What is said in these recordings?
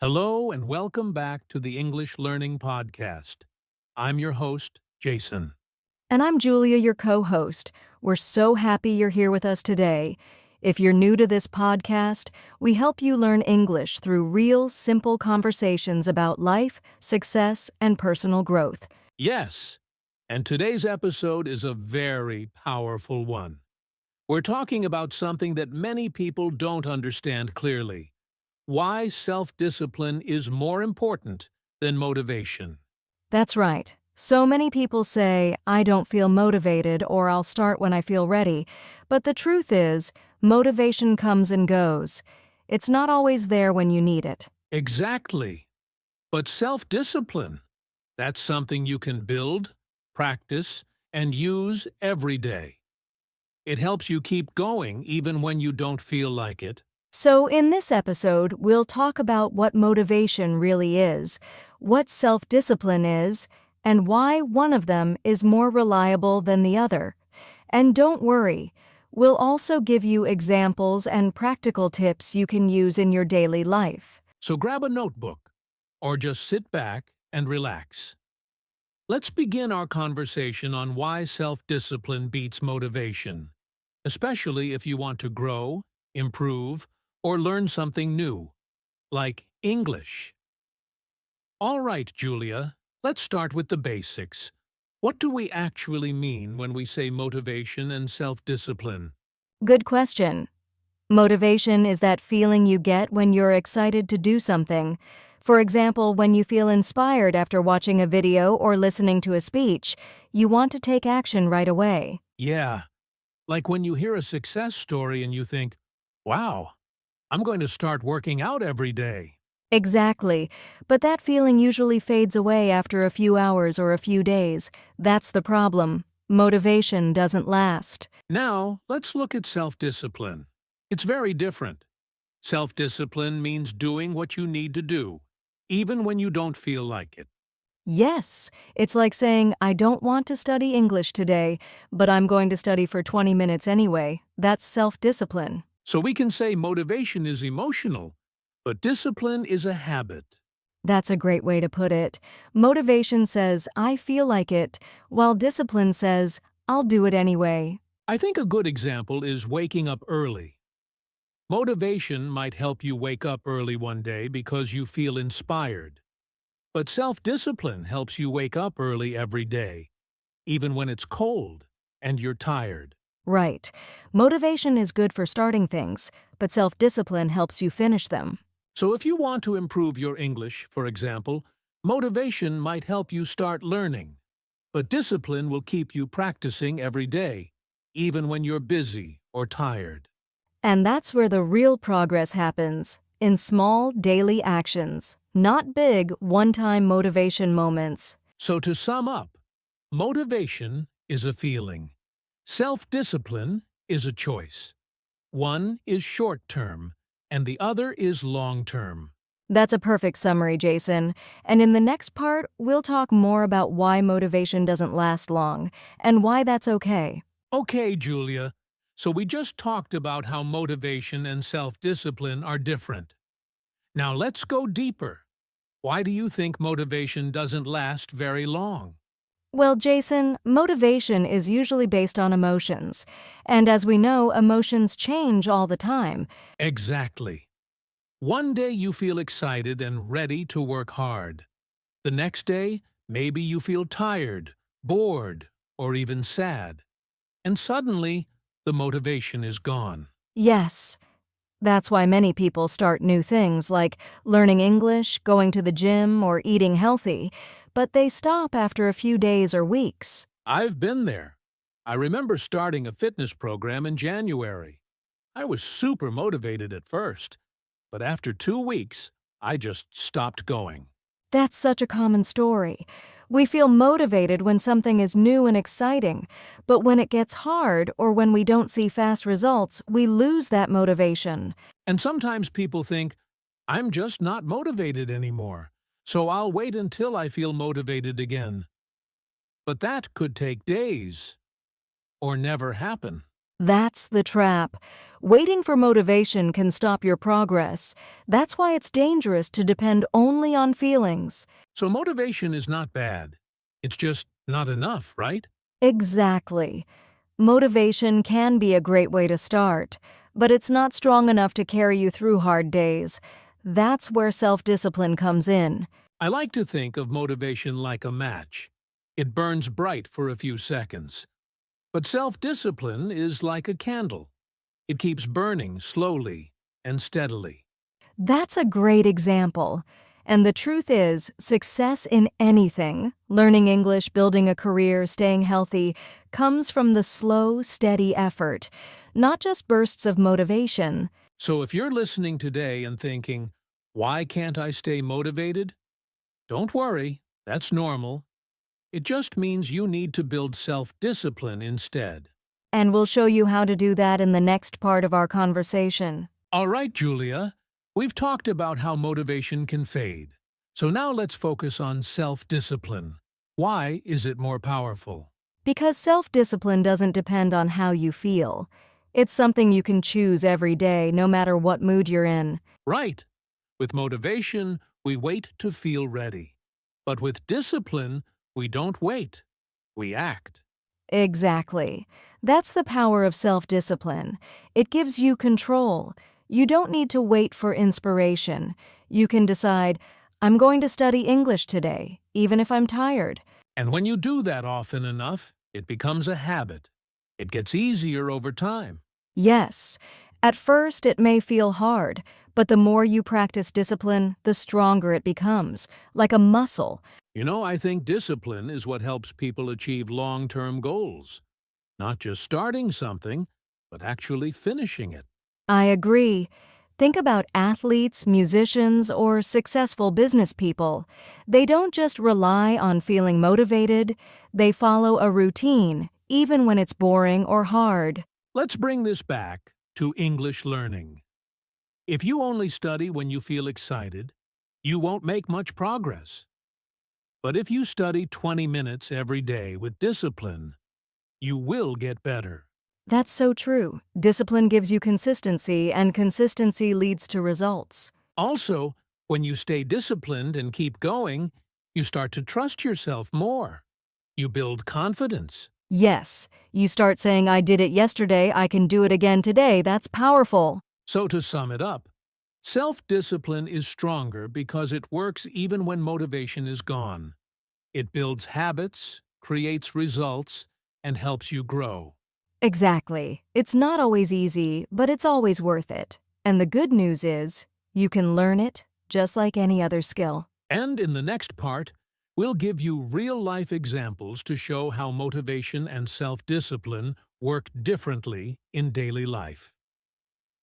Hello and welcome back to the English Learning Podcast. I'm your host, Jason. And I'm Julia, your co-host. We're so happy you're here with us today. If you're new to this podcast, we help you learn English through real, simple conversations about life, success, and personal growth. Yes, and today's episode is a very powerful one. We're talking about something that many people don't understand clearly: why self-discipline is more important than motivation. That's right. So many people say, I don't feel motivated or I'll start when I feel ready. But the truth is, motivation comes and goes. It's not always there when you need it. Exactly. But self-discipline, that's something you can build, practice, and use every day. It helps you keep going even when you don't feel like it. So in this episode, we'll talk about what motivation really is, what self-discipline is, and why one of them is more reliable than the other. And don't worry, we'll also give you examples and practical tips you can use in your daily life. So grab a notebook, or just sit back and relax. Let's begin our conversation on why self-discipline beats motivation, especially if you want to grow, improve, or learn something new, like English. All right, Julia, let's start with the basics. What do we actually mean when we say motivation and self-discipline? Good question. Motivation is that feeling you get when you're excited to do something. For example, when you feel inspired after watching a video or listening to a speech, you want to take action right away. Yeah, like when you hear a success story and you think, wow, I'm going to start working out every day. Exactly, but that feeling usually fades away after a few hours or a few days. That's the problem. Motivation doesn't last. Now, let's look at self-discipline. It's very different. Self-discipline means doing what you need to do, even when you don't feel like it. Yes, it's like saying, I don't want to study English today, but I'm going to study for 20 minutes anyway. That's self-discipline. So we can say motivation is emotional, but discipline is a habit. That's a great way to put it. Motivation says, I feel like it, while discipline says, I'll do it anyway. I think a good example is waking up early. Motivation might help you wake up early one day because you feel inspired. But self-discipline helps you wake up early every day, even when it's cold and you're tired. Right. Motivation is good for starting things, but self-discipline helps you finish them. So if you want to improve your English, for example, motivation might help you start learning. But discipline will keep you practicing every day, even when you're busy or tired. And that's where the real progress happens, in small, daily actions, not big, one-time motivation moments. So to sum up, motivation is a feeling. Self-discipline is a choice. One is short-term, and the other is long-term. That's a perfect summary, Jason. And in the next part, we'll talk more about why motivation doesn't last long, and why that's okay. Okay, Julia. So we just talked about how motivation and self-discipline are different. Now let's go deeper. Why do you think motivation doesn't last very long? Well, Jason, motivation is usually based on emotions. And as we know, emotions change all the time. Exactly. One day you feel excited and ready to work hard. The next day, maybe you feel tired, bored, or even sad. And suddenly, the motivation is gone. Yes. That's why many people start new things like learning English, going to the gym, or eating healthy, but they stop after a few days or weeks. I've been there. I remember starting a fitness program in January. I was super motivated at first, but after 2 weeks, I just stopped going. That's such a common story. We feel motivated when something is new and exciting, but when it gets hard or when we don't see fast results, we lose that motivation. And sometimes people think, I'm just not motivated anymore, so I'll wait until I feel motivated again. But that could take days, or never happen. That's the trap. Waiting for motivation can stop your progress. That's why it's dangerous to depend only on feelings. So motivation is not bad. It's just not enough, right? Exactly. Motivation can be a great way to start, but it's not strong enough to carry you through hard days. That's where self-discipline comes in. I like to think of motivation like a match. It burns bright for a few seconds. But self-discipline is like a candle. It keeps burning slowly and steadily. That's a great example. And the truth is, success in anything, learning English, building a career, staying healthy, comes from the slow, steady effort, not just bursts of motivation. So if you're listening today and thinking, why can't I stay motivated? Don't worry, that's normal. It just means you need to build self-discipline instead. And we'll show you how to do that in the next part of our conversation. All right, Julia, we've talked about how motivation can fade. So now let's focus on self-discipline. Why is it more powerful? Because self-discipline doesn't depend on how you feel. It's something you can choose every day, no matter what mood you're in. Right. With motivation, we wait to feel ready. But with discipline, we don't wait. We act. Exactly. That's the power of self-discipline. It gives you control. You don't need to wait for inspiration. You can decide, I'm going to study English today, even if I'm tired. And when you do that often enough, it becomes a habit. It gets easier over time. Yes, at first it may feel hard, but the more you practice discipline, the stronger it becomes, like a muscle. You know, I think discipline is what helps people achieve long-term goals. Not just starting something, but actually finishing it. I agree. Think about athletes, musicians, or successful business people. They don't just rely on feeling motivated, they follow a routine, even when it's boring or hard. Let's bring this back to English learning. If you only study when you feel excited, you won't make much progress. But if you study 20 minutes every day with discipline, you will get better. That's so true. Discipline gives you consistency, and consistency leads to results. Also, when you stay disciplined and keep going, you start to trust yourself more. You build confidence. Yes, you start saying, I did it yesterday, I can do it again today. That's powerful. So to sum it up, self-discipline is stronger because it works even when motivation is gone. It builds habits, creates results, and helps you grow. Exactly. It's not always easy, but it's always worth it. And the good news is, you can learn it just like any other skill. And in the next part, we'll give you real-life examples to show how motivation and self-discipline work differently in daily life.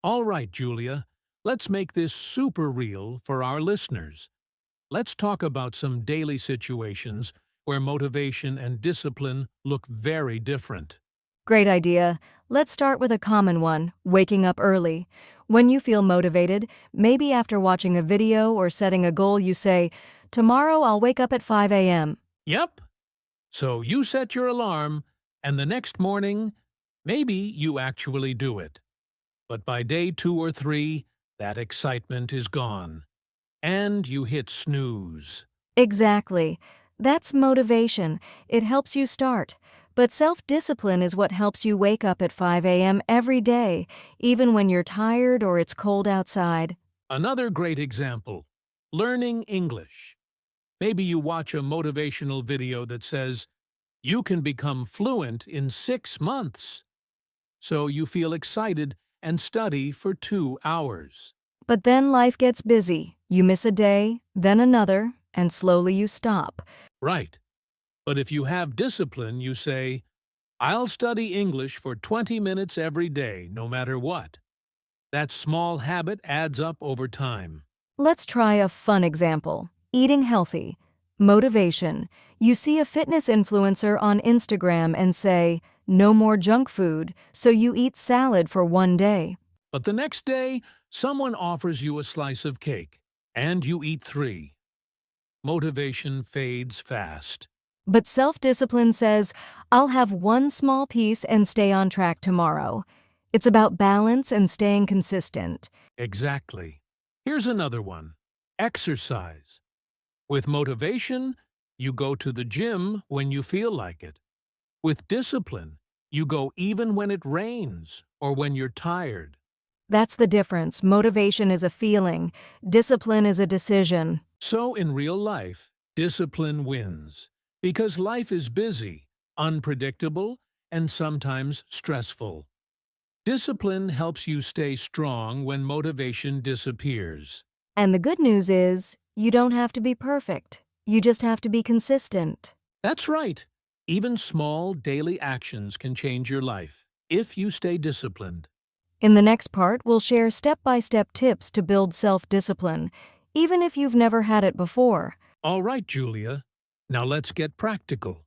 All right, Julia, let's make this super real for our listeners. Let's talk about some daily situations where motivation and discipline look very different. Great idea. Let's start with a common one, waking up early. When you feel motivated, maybe after watching a video or setting a goal, you say, tomorrow I'll wake up at 5 a.m. Yep. So you set your alarm, and the next morning, maybe you actually do it. But by day 2 or 3, that excitement is gone. And you hit snooze. Exactly. That's motivation. It helps you start. But self-discipline is what helps you wake up at 5 a.m. every day, even when you're tired or it's cold outside. Another great example, learning English. Maybe you watch a motivational video that says, you can become fluent in 6 months. So you feel excited and study for 2 hours. But then life gets busy. You miss a day, then another, and slowly you stop. Right. But if you have discipline, you say, I'll study English for 20 minutes every day, no matter what. That small habit adds up over time. Let's try a fun example. Eating healthy. Motivation. You see a fitness influencer on Instagram and say, no more junk food, so you eat salad for one day. But the next day, someone offers you a slice of cake, and you eat 3. Motivation fades fast. But self-discipline says, I'll have one small piece and stay on track tomorrow. It's about balance and staying consistent. Exactly. Here's another one. Exercise. With motivation, you go to the gym when you feel like it. With discipline, you go even when it rains or when you're tired. That's the difference. Motivation is a feeling. Discipline is a decision. So in real life, discipline wins. Because life is busy, unpredictable, and sometimes stressful. Discipline helps you stay strong when motivation disappears. And the good news is, you don't have to be perfect. You just have to be consistent. That's right. Even small daily actions can change your life if you stay disciplined. In the next part, we'll share step-by-step tips to build self-discipline, even if you've never had it before. All right, Julia. Now let's get practical.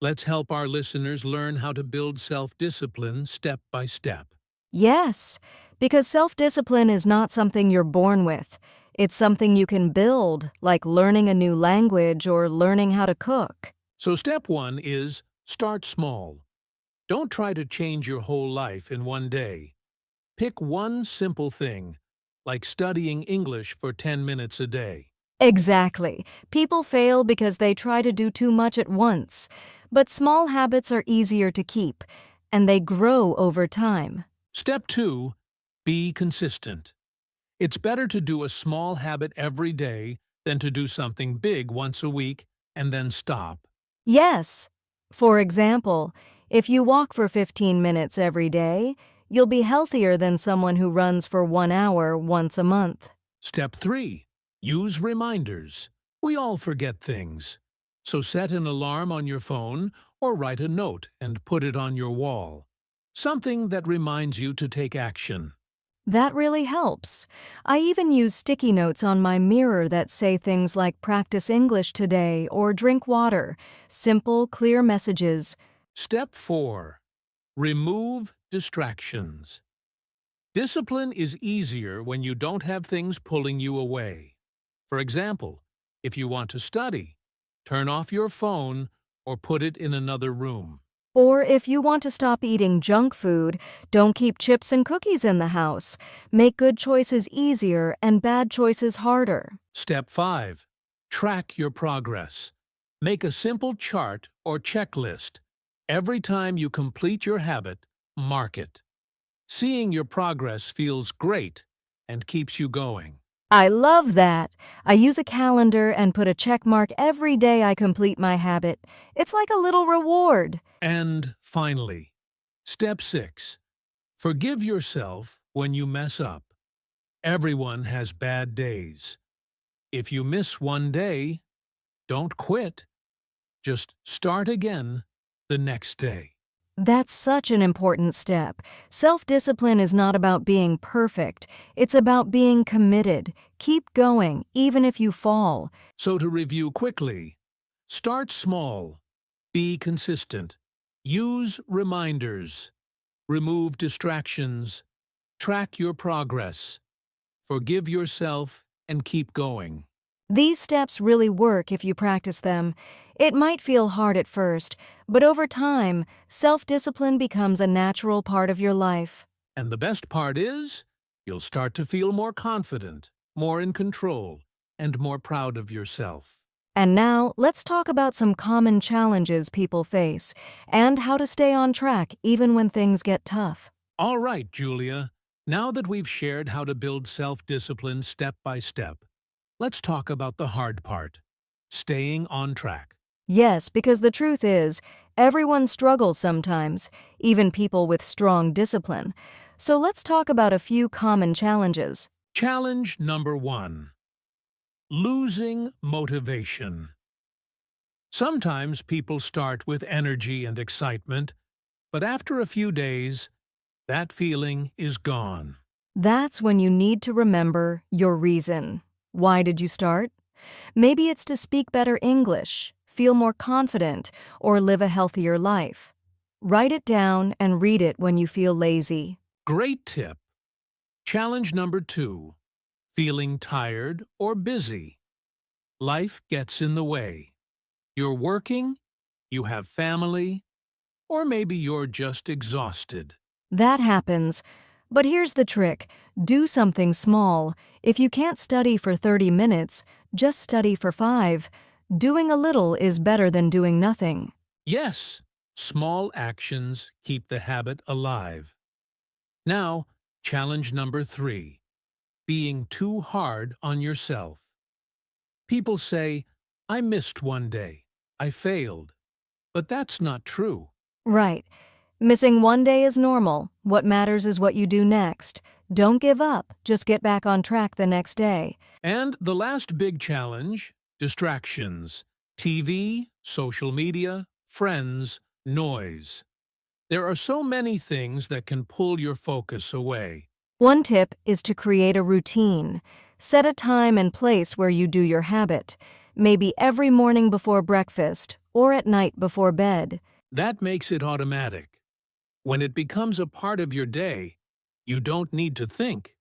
Let's help our listeners learn how to build self-discipline step by step. Yes, because self-discipline is not something you're born with. It's something you can build, like learning a new language or learning how to cook. So step one is start small. Don't try to change your whole life in one day. Pick one simple thing, like studying English for 10 minutes a day. Exactly. People fail because they try to do too much at once. But small habits are easier to keep, and they grow over time. Step two, be consistent. It's better to do a small habit every day than to do something big once a week and then stop. Yes. For example, if you walk for 15 minutes every day, you'll be healthier than someone who runs for 1 hour once a month. Step three, use reminders. We all forget things. So set an alarm on your phone or write a note and put it on your wall. Something that reminds you to take action. That really helps. I even use sticky notes on my mirror that say things like practice English today or drink water. Simple, clear messages. Step four, remove distractions. Discipline is easier when you don't have things pulling you away. For example, if you want to study, turn off your phone or put it in another room. Or if you want to stop eating junk food, don't keep chips and cookies in the house. Make good choices easier and bad choices harder. Step 5. Track your progress. Make a simple chart or checklist. Every time you complete your habit, mark it. Seeing your progress feels great and keeps you going. I love that. I use a calendar and put a check mark every day I complete my habit. It's like a little reward. And finally, step 6. Forgive yourself when you mess up. Everyone has bad days. If you miss one day, don't quit. Just start again the next day. That's such an important step. Self-discipline is not about being perfect. It's about being committed. Keep going, even if you fall. So to review quickly, start small, be consistent, use reminders, remove distractions, track your progress, forgive yourself, and keep going. These steps really work if you practice them. It might feel hard at first, but over time, self-discipline becomes a natural part of your life. And the best part is, you'll start to feel more confident, more in control, and more proud of yourself. And now, let's talk about some common challenges people face and how to stay on track even when things get tough. All right, Julia. Now that we've shared how to build self-discipline step by step, let's talk about the hard part, staying on track. Yes, because the truth is, everyone struggles sometimes, even people with strong discipline. So let's talk about a few common challenges. Challenge number 1. Losing motivation. Sometimes people start with energy and excitement, but after a few days, that feeling is gone. That's when you need to remember your reason. Why did you start? Maybe it's to speak better English, feel more confident, or live a healthier life. Write it down and read it when you feel lazy. Great tip. Challenge number 2. Feeling tired or busy. Life gets in the way. You're working, you have family, or maybe you're just exhausted. That happens. But here's the trick. Do something small. If you can't study for 30 minutes, just study for 5. Doing a little is better than doing nothing. Yes, small actions keep the habit alive. Now, challenge number 3, being too hard on yourself. People say, I missed one day, I failed. But that's not true. Right. Missing one day is normal. What matters is what you do next. Don't give up. Just get back on track the next day. And the last big challenge, distractions. TV, social media, friends, noise. There are so many things that can pull your focus away. One tip is to create a routine. Set a time and place where you do your habit. Maybe every morning before breakfast or at night before bed. That makes it automatic. When it becomes a part of your day, you don't need to think.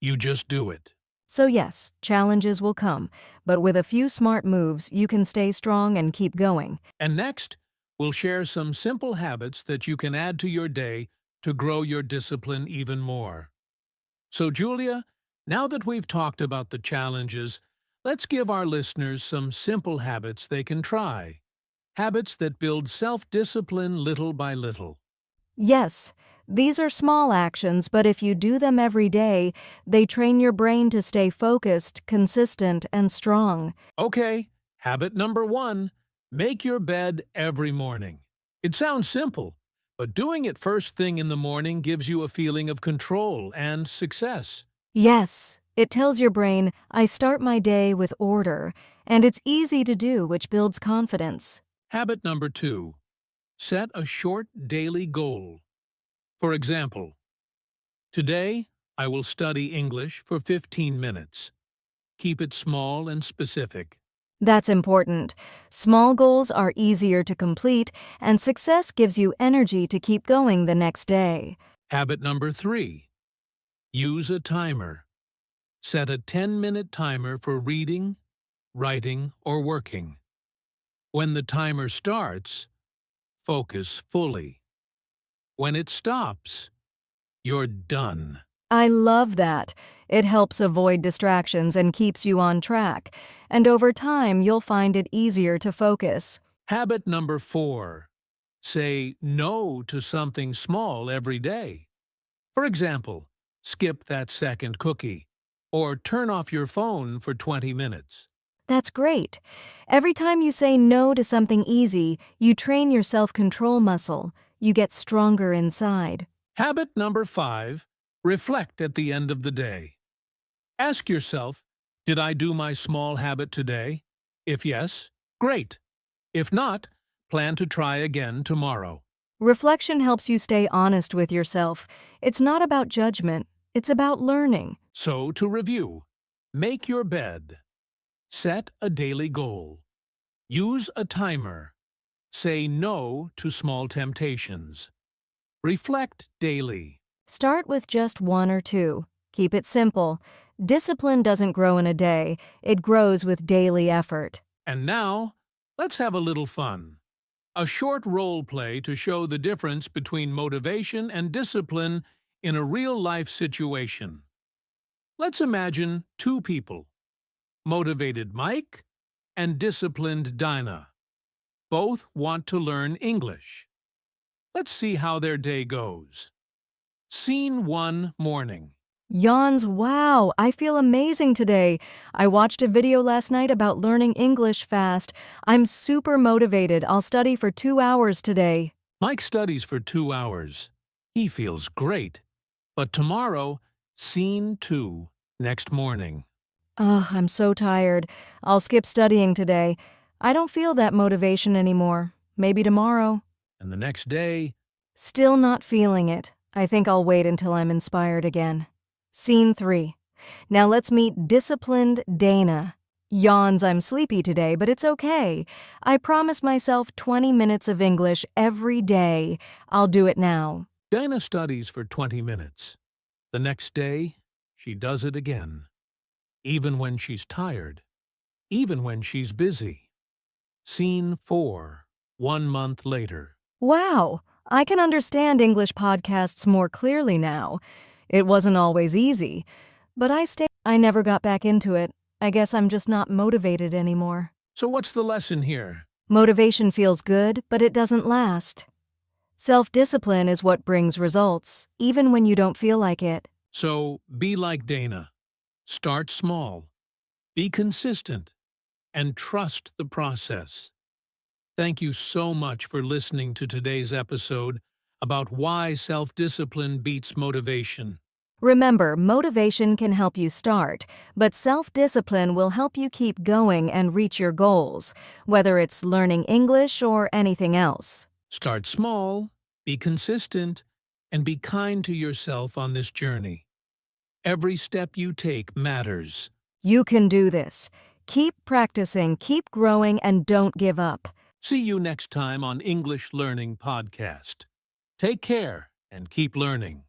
You just do it. So yes, challenges will come, but with a few smart moves, you can stay strong and keep going. And next, we'll share some simple habits that you can add to your day to grow your discipline even more. So, Julia, now that we've talked about the challenges, let's give our listeners some simple habits they can try. Habits that build self-discipline little by little. Yes, these are small actions, but if you do them every day, they train your brain to stay focused, consistent, and strong. Okay, habit number 1, make your bed every morning. It sounds simple, but doing it first thing in the morning gives you a feeling of control and success. Yes, it tells your brain, I start my day with order, and it's easy to do, which builds confidence. Habit number 2, set a short daily goal. For example, today I will study English for 15 minutes. Keep it small and specific. That's important. Small goals are easier to complete, and success gives you energy to keep going the next day. Habit number 3, use a timer. Set a 10-minute timer for reading, writing, or working. When the timer starts, focus fully. When it stops, you're done. I love that. It helps avoid distractions and keeps you on track. And over time, you'll find it easier to focus. Habit number 4, say no to something small every day. For example, skip that second cookie, or turn off your phone for 20 minutes. That's great. Every time you say no to something easy, you train your self-control muscle. You get stronger inside. Habit number 5, reflect at the end of the day. Ask yourself, did I do my small habit today? If yes, great. If not, plan to try again tomorrow. Reflection helps you stay honest with yourself. It's not about judgment. It's about learning. So, to review, make your bed. Set a daily goal. Use a timer. Say no to small temptations. Reflect daily. Start with just 1 or 2. Keep it simple. Discipline doesn't grow in a day. It grows with daily effort. And now, let's have a little fun. A short role play to show the difference between motivation and discipline in a real-life situation. Let's imagine 2 people, motivated Mike and disciplined Dinah. Both want to learn English. Let's see how their day goes. Scene 1, morning. Yawns, wow, I feel amazing today. I watched a video last night about learning English fast. I'm super motivated. I'll study for 2 hours today. Mike studies for 2 hours. He feels great. But tomorrow, scene 2, next morning. Ugh, I'm so tired. I'll skip studying today. I don't feel that motivation anymore. Maybe tomorrow. And the next day, Still not feeling it. I think I'll wait until I'm inspired again. Scene 3. Now let's meet disciplined Dana. Yawns, I'm sleepy today, but it's okay. I promised myself 20 minutes of English every day. I'll do it now. Dinah studies for 20 minutes. The next day, she does it again. Even when she's tired. Even when she's busy. Scene 4, 1 month later. Wow, I can understand English podcasts more clearly now. It wasn't always easy, but I never got back into it. I guess I'm just not motivated anymore. So what's the lesson here? Motivation feels good, but it doesn't last. Self-discipline is what brings results, even when you don't feel like it. So be like Dana. Start small, be consistent, and trust the process. Thank you so much for listening to today's episode about why self-discipline beats motivation. Remember, motivation can help you start, but self-discipline will help you keep going and reach your goals, whether it's learning English or anything else. Start small, be consistent, and be kind to yourself on this journey. Every step you take matters. You can do this. Keep practicing, keep growing, and don't give up. See you next time on English Learning Podcast. Take care and keep learning.